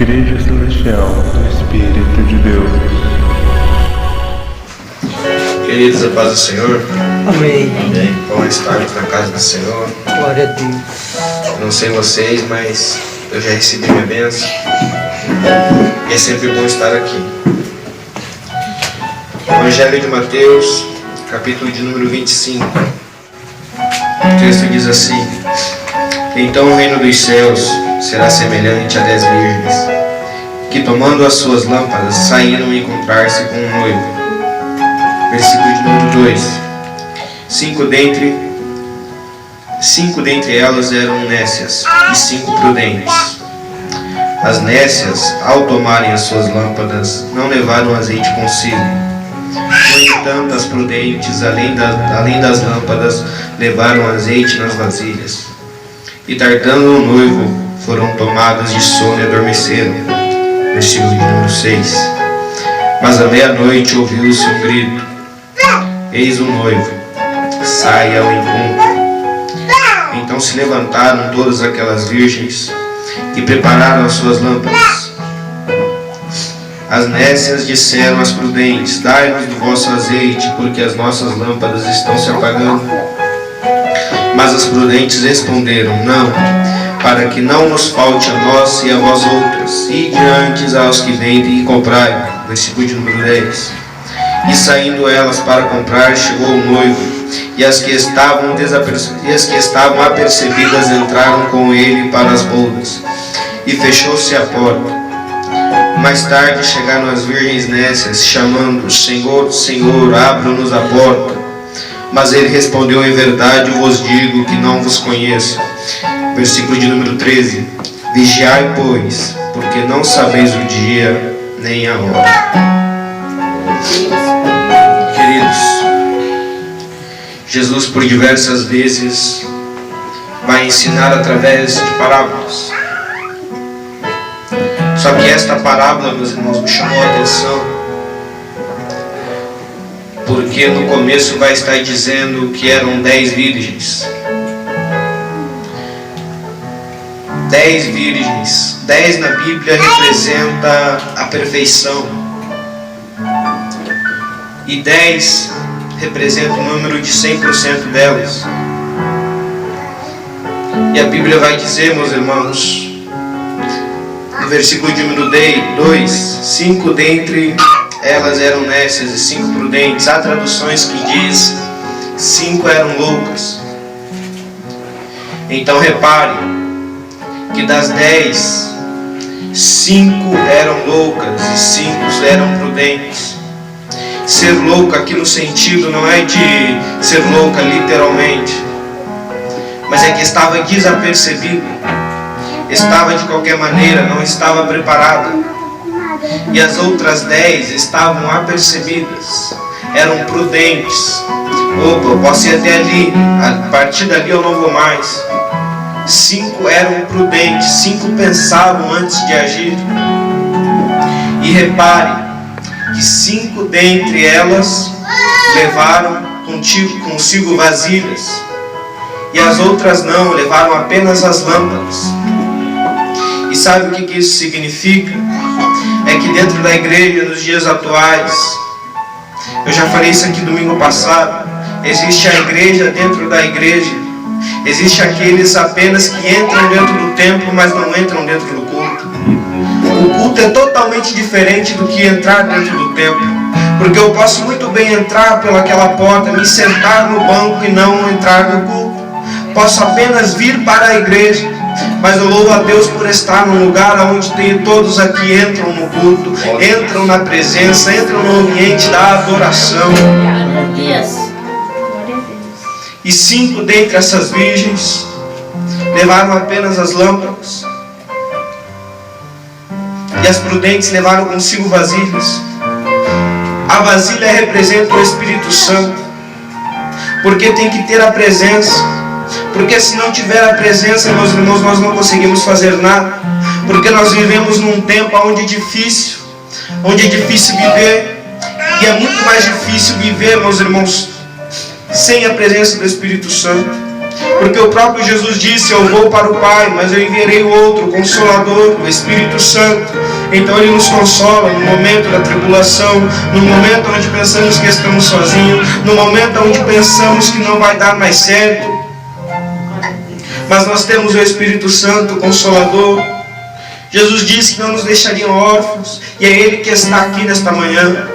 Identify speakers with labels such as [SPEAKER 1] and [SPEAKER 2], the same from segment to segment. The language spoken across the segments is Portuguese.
[SPEAKER 1] Igreja Celestial do Espírito de Deus.
[SPEAKER 2] Queridos, a paz do Senhor.
[SPEAKER 3] Amém.
[SPEAKER 2] Amém. Bom estarmos na casa do Senhor.
[SPEAKER 3] Glória a Deus.
[SPEAKER 2] Não sei vocês, mas eu já recebi minha bênção. E é sempre bom estar aqui. Evangelho de Mateus, capítulo de número 25. O texto diz assim: Então o reino dos céus será semelhante a 10 virgens, que tomando as suas lâmpadas saíram encontrar-se com um noivo. Versículo de número 2. Cinco dentre elas eram nécias e 5 prudentes. As nécias, ao tomarem as suas lâmpadas, não levaram azeite consigo. No entanto, as prudentes, além das lâmpadas, levaram azeite nas vasilhas. E tardando o noivo, foram tomadas de sono e adormeceram. Versículo de número 6. Mas à meia-noite ouviu-se um grito: Eis o noivo, sai ao encontro. Então se levantaram todas aquelas virgens e prepararam as suas lâmpadas. As nécias disseram às prudentes: Dai-nos do vosso azeite, porque as nossas lâmpadas estão se apagando. Mas as prudentes responderam: Não, para que não nos falte a nós e a vós outras, ide antes aos que vendem e comprai. Versículo de número 10. E saindo elas para comprar, chegou o noivo, e as que estavam apercebidas entraram com ele para as bodas, e fechou-se a porta. Mais tarde chegaram as virgens nécias, chamando: Senhor, Senhor, abra-nos a porta. Mas ele respondeu: Em verdade eu vos digo que não vos conheço. Versículo de número 13. Vigiai, pois, porque não sabeis o dia nem a hora. Queridos, Jesus por diversas vezes vai ensinar através de parábolas. Só que esta parábola, meus irmãos, me chamou a atenção, porque no começo vai estar dizendo que eram 10 virgens. 10 virgens. 10 na Bíblia representa a perfeição. E 10 representa o número de 100% delas. E a Bíblia vai dizer, meus irmãos, no versículo de número 2: 5 dentre elas eram nécias e 5 prudentes. Há traduções que diz 5 eram loucas. Então repare que das 10, 5 eram loucas e 5 eram prudentes. Ser louco aqui no sentido não é de ser louca literalmente, mas é que estava desapercebida, estava de qualquer maneira, não estava preparada. E as outras 10 estavam apercebidas, eram prudentes. Opa, eu posso ir até ali, a partir dali eu não vou mais. 5 eram prudentes, 5 pensavam antes de agir. E repare que 5 dentre elas levaram consigo vasilhas, e as outras não, levaram apenas as lâmpadas. E sabe o que isso significa? É que dentro da igreja, nos dias atuais, eu já falei isso aqui domingo passado, existe a igreja dentro da igreja. Existe aqueles apenas que entram dentro do templo, mas não entram dentro do culto. O culto é totalmente diferente do que entrar dentro do templo, porque eu posso muito bem entrar pelaquela porta, me sentar no banco e não entrar no culto. Posso apenas vir para a igreja, mas eu louvo a Deus por estar num lugar onde todos aqui entram no culto, entram na presença, entram no ambiente da adoração. E 5 dentre essas virgens levaram apenas as lâmpadas, e as prudentes levaram consigo vasilhas. A vasilha representa o Espírito Santo, porque tem que ter a presença. Porque se não tiver a presença, meus irmãos, nós não conseguimos fazer nada. Porque nós vivemos num tempo onde é difícil viver. E é muito mais difícil viver, meus irmãos, sem a presença do Espírito Santo. Porque o próprio Jesus disse: eu vou para o Pai, mas eu enviarei o outro, o Consolador, o Espírito Santo. Então Ele nos consola no momento da tribulação, no momento onde pensamos que estamos sozinhos, no momento onde pensamos que não vai dar mais certo. Mas nós temos o Espírito Santo, o Consolador. Jesus disse que não nos deixaria órfãos, e é Ele que está aqui nesta manhã.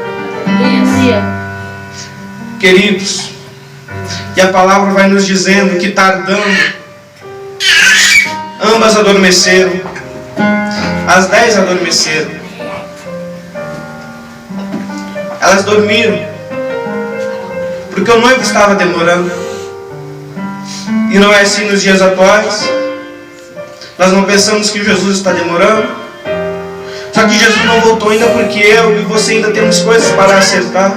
[SPEAKER 2] Queridos, e a palavra vai nos dizendo que tardando, ambas adormeceram. As 10 adormeceram. Elas dormiram, porque o noivo estava demorando. E não é assim nos dias atuais. Nós não pensamos que Jesus está demorando. Só que Jesus não voltou ainda porque eu e você ainda temos coisas para acertar.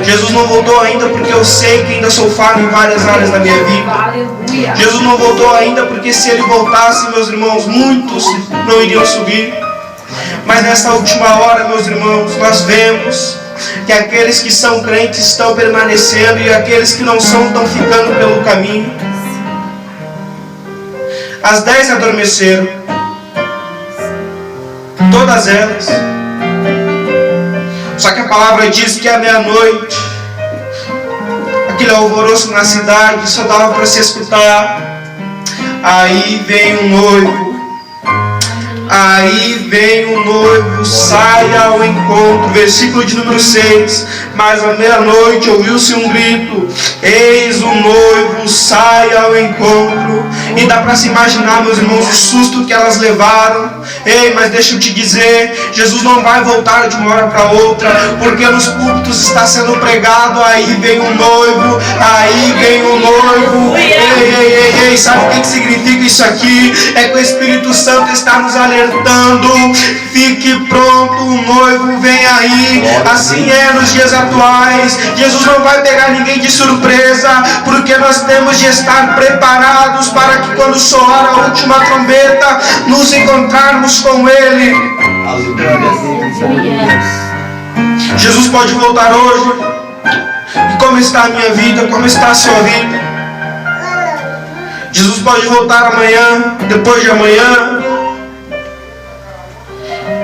[SPEAKER 2] Jesus não voltou ainda porque eu sei que ainda sou falho em várias áreas da minha vida. Jesus não voltou ainda porque se Ele voltasse, meus irmãos, muitos não iriam subir. Mas nessa última hora, meus irmãos, nós vemos que aqueles que são crentes estão permanecendo e aqueles que não são estão ficando pelo caminho. As 10 adormeceram, todas elas. Só que a palavra diz que à meia-noite, aquele alvoroço na cidade, só dava para se escutar: aí vem o noivo, aí vem o noivo, sai ao encontro. Versículo de número 6. Mas à meia-noite ouviu-se um grito: eis o noivo, sai ao encontro. E dá para se imaginar, meus irmãos, o susto que elas levaram. Ei, mas deixa eu te dizer, Jesus não vai voltar de uma hora para outra, porque nos púlpitos está sendo pregado: aí vem o noivo, aí vem o noivo. Ei, sabe o que significa isso aqui? É que o Espírito Santo está nos alertando: fique pronto, o noivo vem aí. Assim é nos dias atuais. Jesus não vai pegar ninguém de surpresa, porque nós temos de estar preparados para que quando soar a última trombeta, nos encontrarmos com Ele. Jesus pode voltar hoje. E como está a minha vida? Como está a sua vida? Jesus pode voltar amanhã, depois de amanhã.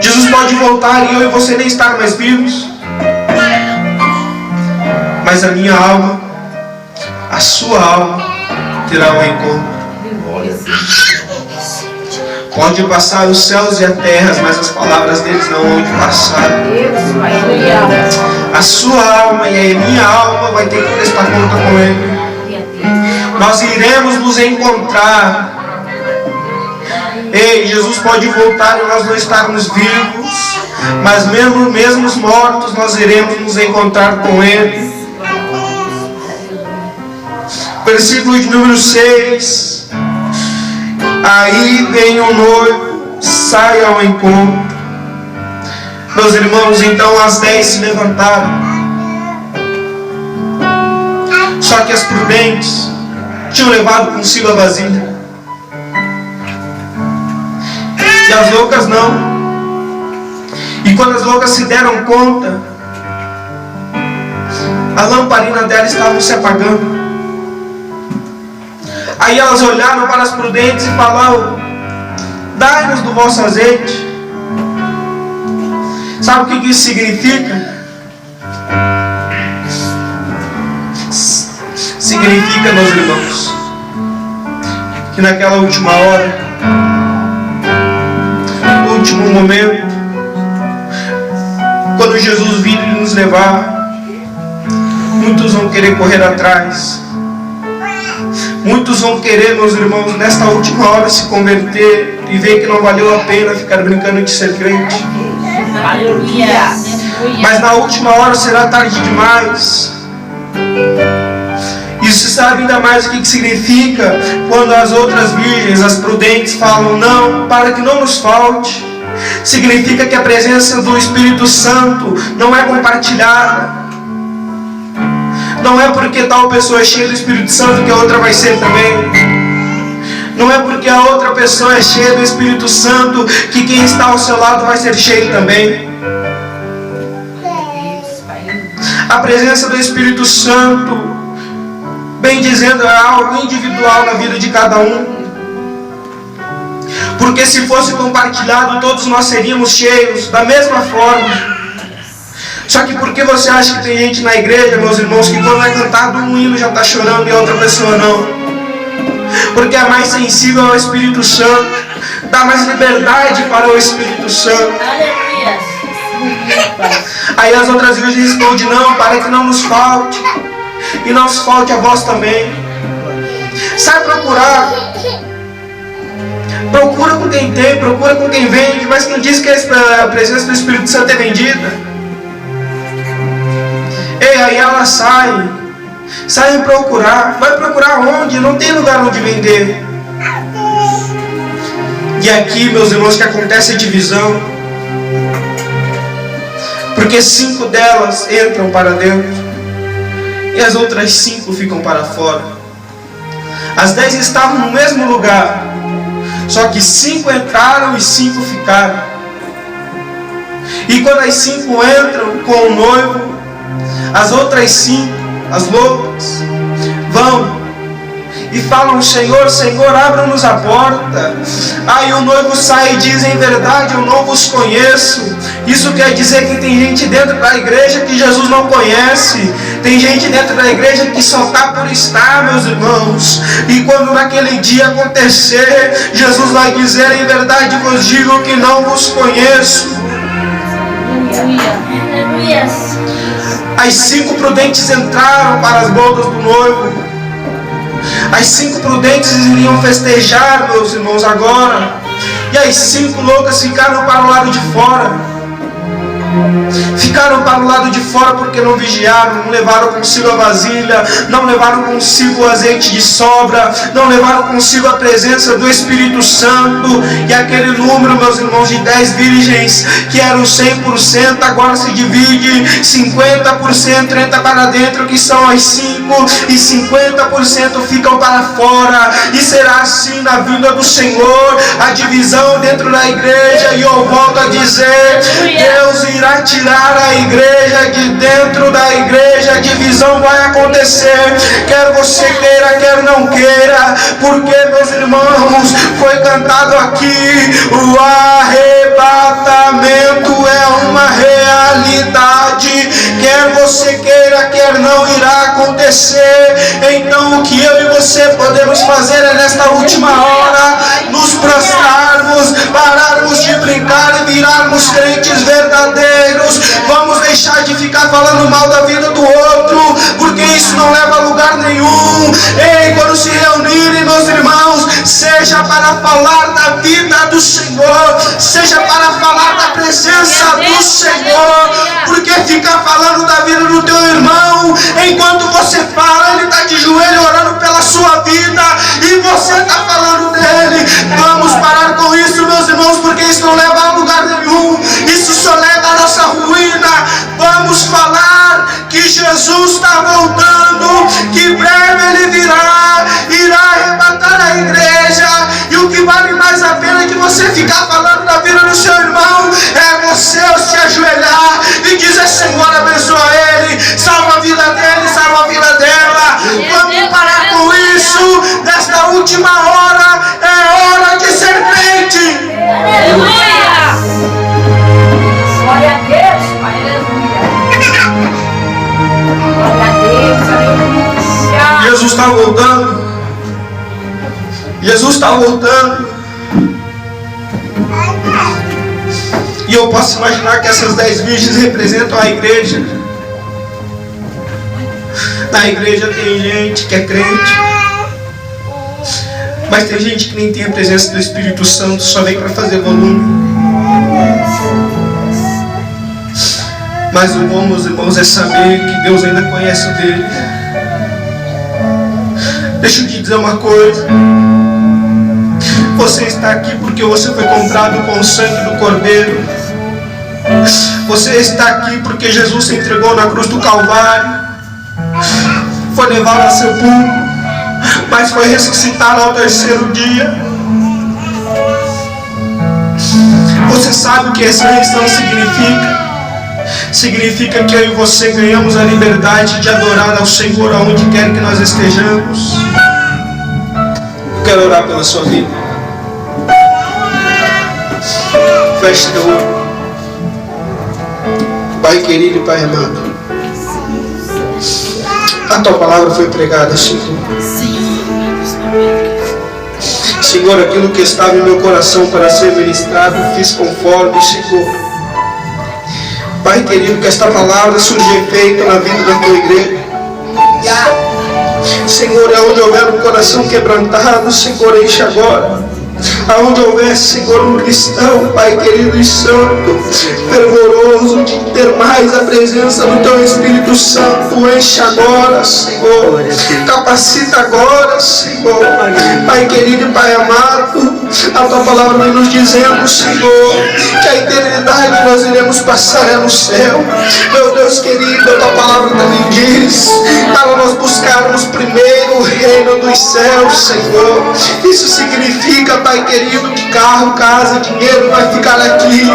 [SPEAKER 2] Jesus pode voltar e eu e você nem estar mais vivos. Mas a minha alma, a sua alma, terá um encontro. Pode passar os céus e a terra, mas as palavras deles não vão passar. A sua alma e a minha alma vai ter que prestar conta com Ele. Nós iremos nos encontrar. Ei, Jesus pode voltar e nós não estarmos vivos, mas mesmo mortos, nós iremos nos encontrar com Ele. Versículo de número 6. Aí vem o noivo, sai ao encontro. Meus irmãos, então as 10 se levantaram. Só que as prudentes tinham levado consigo a vasilha, e as loucas não. E quando as loucas se deram conta, a lamparina delas estava se apagando. Aí elas olharam para as prudentes e falaram: dai-nos do vosso azeite. Sabe o que isso significa? Significa, meus irmãos, que naquela última hora, no último momento, quando Jesus vir nos levar, muitos vão querer correr atrás. Muitos vão querer, meus irmãos, nesta última hora se converter e ver que não valeu a pena ficar brincando de ser crente. Mas na última hora será tarde demais. E você sabe ainda mais o que significa quando as outras virgens, as prudentes, falam: não, para que não nos falte. Significa que a presença do Espírito Santo não é compartilhada. Não é porque tal pessoa é cheia do Espírito Santo que a outra vai ser também. Não é porque a outra pessoa é cheia do Espírito Santo que quem está ao seu lado vai ser cheio também. A presença do Espírito Santo bem dizendo, é algo individual na vida de cada um. Porque se fosse compartilhado, todos nós seríamos cheios da mesma forma. Só que por que você acha que tem gente na igreja, meus irmãos, que quando é cantado um hino já está chorando e a outra pessoa não? Porque é mais sensível ao Espírito Santo, dá mais liberdade para o Espírito Santo. Aí as outras igrejas respondem, não, para que não nos falte, e não nos falte a voz também. Sai procurar. Procura com quem tem, procura com quem vende, mas não diz que a presença do Espírito Santo é vendida. Ei, aí ela sai procurar. Vai procurar onde? Não tem lugar onde vender. E aqui, meus irmãos, que acontece a divisão. Porque 5 delas entram para dentro e as outras 5 ficam para fora. As 10 estavam no mesmo lugar, só que 5 entraram e 5 ficaram. E quando as 5 entram com o noivo, as outras 5, as loucas, vão e falam, Senhor, Senhor, abra-nos a porta. Aí o noivo sai e diz, em verdade, eu não vos conheço. Isso quer dizer que tem gente dentro da igreja que Jesus não conhece. Tem gente dentro da igreja que só está por estar, meus irmãos. E quando naquele dia acontecer, Jesus vai dizer, em verdade vos digo que não vos conheço. As 5 prudentes entraram para as bodas do noivo. As 5 prudentes iriam festejar, meus irmãos, agora. E as 5 loucas ficaram para o lado de fora. Ficaram para o lado de fora porque não vigiaram, não levaram consigo a vasilha, não levaram consigo o azeite de sobra, não levaram consigo a presença do Espírito Santo. E aquele número, meus irmãos, de 10 virgens, que eram 100%, agora se divide 50% entra para dentro, que são as 5, e 50% ficam para fora. E será assim na vinda do Senhor, a divisão dentro da igreja. E eu volto a dizer, Deus irá tirar a igreja de dentro da igreja, a divisão vai acontecer, quer você queira, quer não queira, porque, meus irmãos, foi cantado aqui, o arrebatamento é uma realidade, quer você queira, quer não, irá acontecer. Então o que eu e você podemos fazer é nesta última hora, nos prostrarmos, pararmos de brincar e virarmos crentes verdadeiros. Vamos deixar de ficar falando mal da vida do outro, porque isso não leva a lugar nenhum. Ei, quando se reunirem, meus irmãos, seja para falar da vida do Senhor, seja para falar da presença do Senhor, porque ficar falando da vida do teu irmão, enquanto você fala, ele está de joelho orando pela sua vida, e você está falando dele. Vamos parar com isso, meus irmãos, porque isso não leva a lugar nenhum, isso só leva a nossa ruína. Vamos falar que Jesus está voltando, que breve ele virá, irá arrebatar a igreja, e o que vale mais a pena de você ficar falando da vida do seu irmão é você se ajoelhar e dizer, Senhor, abençoa ele, salva a vida dele, salva a vida dela. Vamos parar com isso. Nesta última hora é hora de ser crente.
[SPEAKER 4] Aleluia! Glória a Deus, Pai, aleluia. Glória a Deus, aleluia.
[SPEAKER 2] Jesus está voltando. Jesus está voltando. E eu posso imaginar que essas 10 virgens representam a igreja. Na igreja tem gente que é crente, mas tem gente que nem tem a presença do Espírito Santo, só vem para fazer volume. Mas o bom, meus irmãos, é saber que Deus ainda conhece o dele. Deixa eu te dizer uma coisa. Você está aqui porque você foi comprado com o sangue do Cordeiro. Você está aqui porque Jesus se entregou na cruz do Calvário. Foi levado a sepulcro, mas foi ressuscitado ao 3º dia. Você sabe o que ressurreição significa? significa que eu e você ganhamos a liberdade de adorar ao Senhor aonde quer que nós estejamos. Eu quero orar pela sua vida. Feche teu olho. Pai querido e Pai amado, a tua palavra foi pregada, Senhor. Senhor, aquilo que estava em meu coração para ser ministrado, fiz conforme, Senhor. Pai querido, que esta palavra surja efeito na vida da tua igreja. Senhor, aonde houver um coração quebrantado, Senhor, enche agora. Aonde houver, Senhor, um cristão, Pai querido e santo, fervoroso de ter mais a presença do Teu Espírito Santo, enche agora, Senhor. Capacita agora, Senhor. Pai querido e Pai amado, a Tua palavra vem nos dizendo, Senhor, que a eternidade nós iremos passar é no céu. Meu Deus querido, a Tua palavra também diz para nós buscarmos primeiro o reino dos céus, Senhor. Isso significa, Pai querido, que carro, casa, dinheiro vai ficar aqui.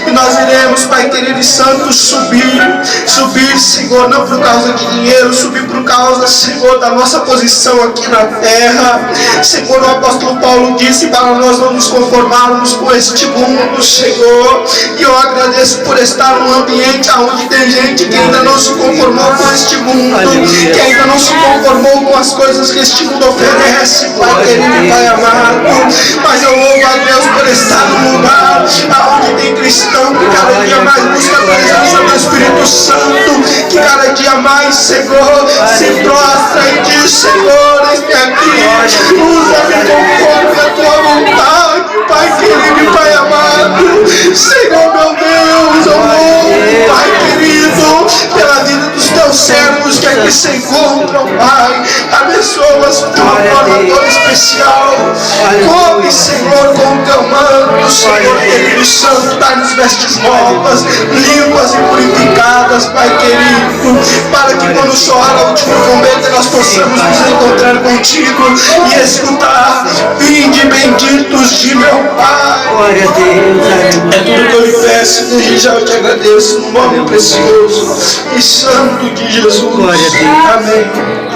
[SPEAKER 2] E nós iremos, Pai querido e santo, subir, Senhor, não por causa de dinheiro, subir por causa, Senhor, da nossa posição aqui na terra. Senhor, o apóstolo Paulo disse para nós não nos conformarmos com este mundo, Senhor. E eu agradeço por estar num ambiente onde tem gente que ainda não se conformou com este mundo, que ainda não se conformou com as coisas que este mundo oferece, Pai querido e Pai amado. Mas eu louvo a Deus por estar num lugar onde tem cristão que cada dia mais busca a presença do Espírito Santo, que cada dia mais, Senhor, se prostra e diz, Senhor, eis-me aqui, usa-me conforme a tua vontade, Pai querido e Pai amado. Senhor, meu Deus, eu louvo, Pai querido, pela vida dos teus servos que aqui se encontram, Pai. Abençoa-os de uma forma toda especial. Come, Senhor, com o teu manto, Senhor querido e santo, dá-nos vestes novas, limpas e purificadas, Pai querido, para que quando soar a última trombeta nós possamos nos encontrar contigo e escutar: vinde benditos de meu Pai.
[SPEAKER 3] Glória a Deus.
[SPEAKER 2] É tudo que eu lhe peço, desde já eu te agradeço, no nome precioso e santo de Jesus.
[SPEAKER 3] Glória a Deus.
[SPEAKER 2] Amém.